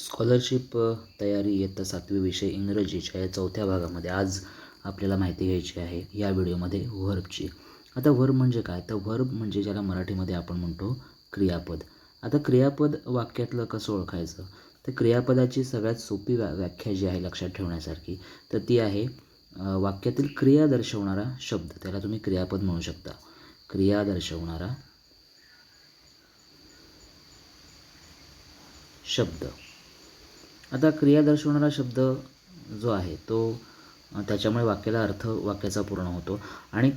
Scholarship तयारी इयत्ता 7वी विषय इंग्रजीच्या या 4थ्या भागामध्ये आज आपल्याला माहिती घ्यायची आहे या व्हिडिओमध्ये व्हर्बची. आता व्हर्ब म्हणजे काय? तर व्हर्ब म्हणजे ज्याला मराठीमध्ये आपण म्हणतो क्रियापद. आता क्रियापद वाक्यातलं कसं ओळखायचं? तर क्रियापदाची सगळ्यात सोपी व्याख्या जी आहे लक्षात ठेवण्यासारखी, तर ती आहे वाक्यातील क्रिया दर्शवणारा शब्द. त्याला तुम्ही क्रियापद म्हणू शकता. क्रिया दर्शवणारा शब्द. आता क्रिया दर्शवणारा शब्द जो आहे तो त्याच्यामुळे वाक्याला अर्थ वाक्याचा पूर्ण होतो आणि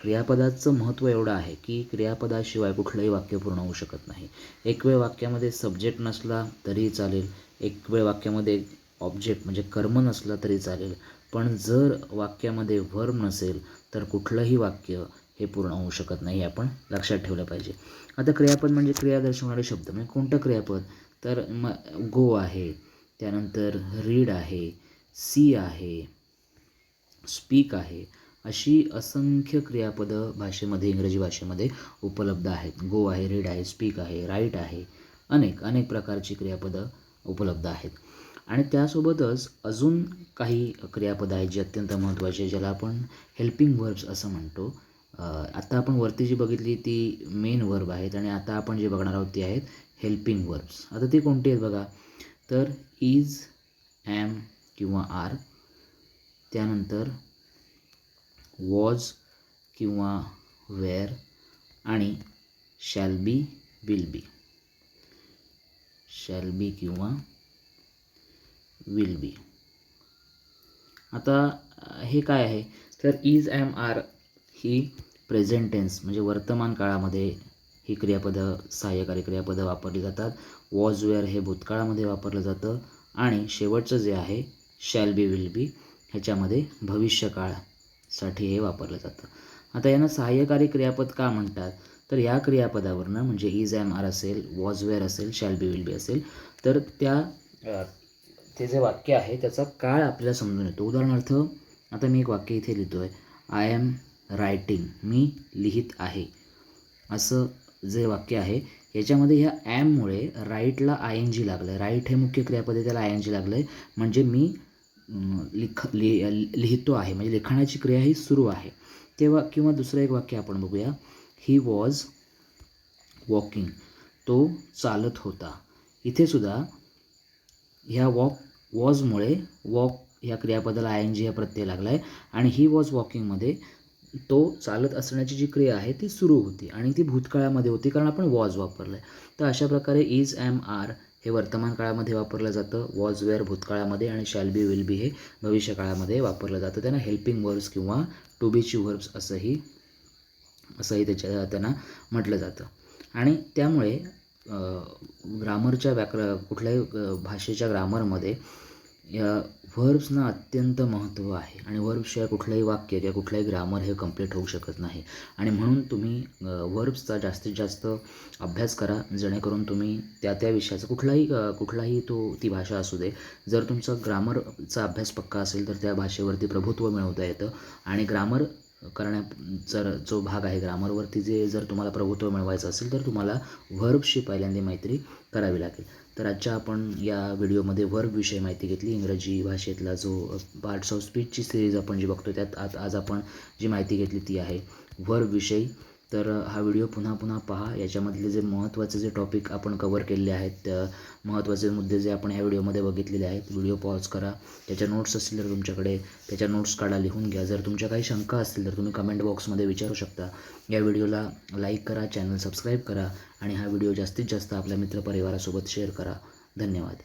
क्रियापदाचं महत्त्व एवढं आहे की क्रियापदाशिवाय कुठलंही वाक्य पूर्ण होऊ शकत नाही. एक वेळ वाक्यामध्ये सब्जेक्ट नसला तरीही चालेल, एक वेळ वाक्यामध्ये ऑब्जेक्ट म्हणजे कर्म नसला तरी चालेल, पण जर वाक्यामध्ये व्हर्ब नसेल तर कुठलंही वाक्य हे पूर्ण होऊ शकत नाही. आपण लक्षात ठेवलं पाहिजे. आता क्रियापद म्हणजे क्रिया दर्शवणारे शब्द. म्हणजे कोणतं क्रियापद? तर गो आहे, त्यानंतर रीड आहे, सी आहे, स्पीक आहे, अशी असंख्य क्रियापदं भाषेमध्ये इंग्रजी भाषेमध्ये उपलब्ध आहेत. गो आहे, रीड आहे, स्पीक आहे, राईट आहे, अनेक प्रकारची क्रियापदं उपलब्ध आहेत. आणि त्यासोबतच अजून काही क्रियापदं आहेत जी अत्यंत महत्त्वाची आहे, ज्याला आपण हेल्पिंग व्हर्ब्स असं म्हणतो. आता आपण वरती जी बघितली ती मेन व्हर्ब आहेत आणि आता आपण जे बघणार आहोत ते आहेत हेल्पिंग व्हर्ब्स. आता ती कोणती आहेत बघा? तर इज, ॲम किंवा आर, त्यानंतर वॉज किंवा वेअर आणि shall be, will be. Shall be किंवा विल बी. आता हे काय आहे? तर इज, ॲम, आर ही प्रेझेंट टेन्स म्हणजे वर्तमान काळामध्ये ही क्रियापदं, सहाय्यकारी क्रियापदं वापरली जातात. वॉज, वेअर हे भूतकाळामध्ये वापरलं जातं आणि शेवटचं जे आहे शॅल बी, विल बी ह्याच्यामध्ये भविष्यकाळासाठी हे वापरलं जातं. आता यांना सहाय्यकारी क्रियापद का म्हणतात? तर या क्रियापदावरनं म्हणजे इज, ॲम, आर असेल, वॉज, वेअर असेल, शॅल बी, विल बी असेल, तर ते जे वाक्य आहे त्याचा काळ आपल्याला समजून येतो. उदाहरणार्थ आता मी एक वाक्य इथे लिहितो आहे, आय एम रायटिंग, मी लिहित आहे, असं जे वाक्य आहे याच्यामध्ये ह्या ॲममुळे राईटला आय एन जी लागलं आहे. राईट हे मुख्य क्रियापद आहे, त्याला आय एन जी लागलं आहे, म्हणजे मी लिहितो आहे, म्हणजे लिखाणाची क्रिया ही सुरू आहे तेव्हा. किंवा दुसरं एक वाक्य आपण बघूया, ही वॉज वॉकिंग, तो चालत होता. इथे सुद्धा ह्या वॉजमुळे वॉक ह्या क्रियापदाला आय एन जी हा प्रत्यय लागला आहे आणि ही वॉज वॉकिंगमध्ये तो चालत असण्याची जी क्रिया आहे ती सुरू होती आणि ती भूतकाळामध्ये होती कारण आपण वॉज वापरलं आहे. तर अशा प्रकारे इज, ॲम, आर हे वर्तमान काळामध्ये वापरलं जातं, वॉज, वेअर भूतकाळामध्ये आणि शॅल बी, विल बी हे भविष्यकाळामध्ये वापरलं जातं. त्यांना हेल्पिंग व्हर्ब्स किंवा टू बीची व्हर्ब्स असंही त्यांना म्हटलं जातं. आणि त्यामुळे ग्रामरच्या कुठल्याही भाषेच्या ग्रामरमध्ये या व्हर्ब्सना अत्यंत महत्त्व आहे आणि व्हर्ब्सशिवाय कुठलंही वाक्य किंवा कुठलंही ग्रामर हे कंप्लीट होऊ शकत नाही. आणि म्हणून तुम्ही व्हर्ब्सचा जास्तीत जास्त अभ्यास करा, जेणेकरून तुम्ही त्या विषयाचा कुठलाही ती भाषा असू दे, जर तुमचा ग्रामरचा अभ्यास पक्का असेल तर त्या भाषेवरती प्रभुत्व मिळवता येतं. आणि ग्रामर जर जो भाग आहे ग्रामरवरती जर तुम्हाला प्रभुत्व मिळवायचं असेल तर तुम्हाला व्हर्बशी पहिल्यांदा मैत्री करावी लागेल. तर आजच्या आपण या व्हिडिओमध्ये व्हर्बविषयी माहिती घेतली. इंग्रजी भाषेतला जो पार्ट्स ऑफ स्पीचची सिरीज आपण जी बघतो त्यात आज आपण जी माहिती घेतली ती आहे व्हर्बविषयी. तर हा व्हिडिओ पुन्हा पहा. याच्यामधले जे महत्त्वाचे जे टॉपिक आपण कव्हर केलेले आहेत, महत्त्वाचे मुद्दे जे आपण ह्या व्हिडिओमध्ये बघितलेले आहेत, व्हिडिओ पॉज करा. त्याच्या नोट्स असतील तर तुमच्याकडे त्याच्या नोट्स काढा, लिहून घ्या. जर तुमच्या काही शंका असतील तर तुम्ही कमेंट बॉक्समध्ये विचारू शकता. या व्हिडिओला लाईक करा, चॅनल सबस्क्राईब करा आणि हा व्हिडिओ जास्तीत जास्त आपल्या मित्रपरिवारासोबत शेअर करा. धन्यवाद.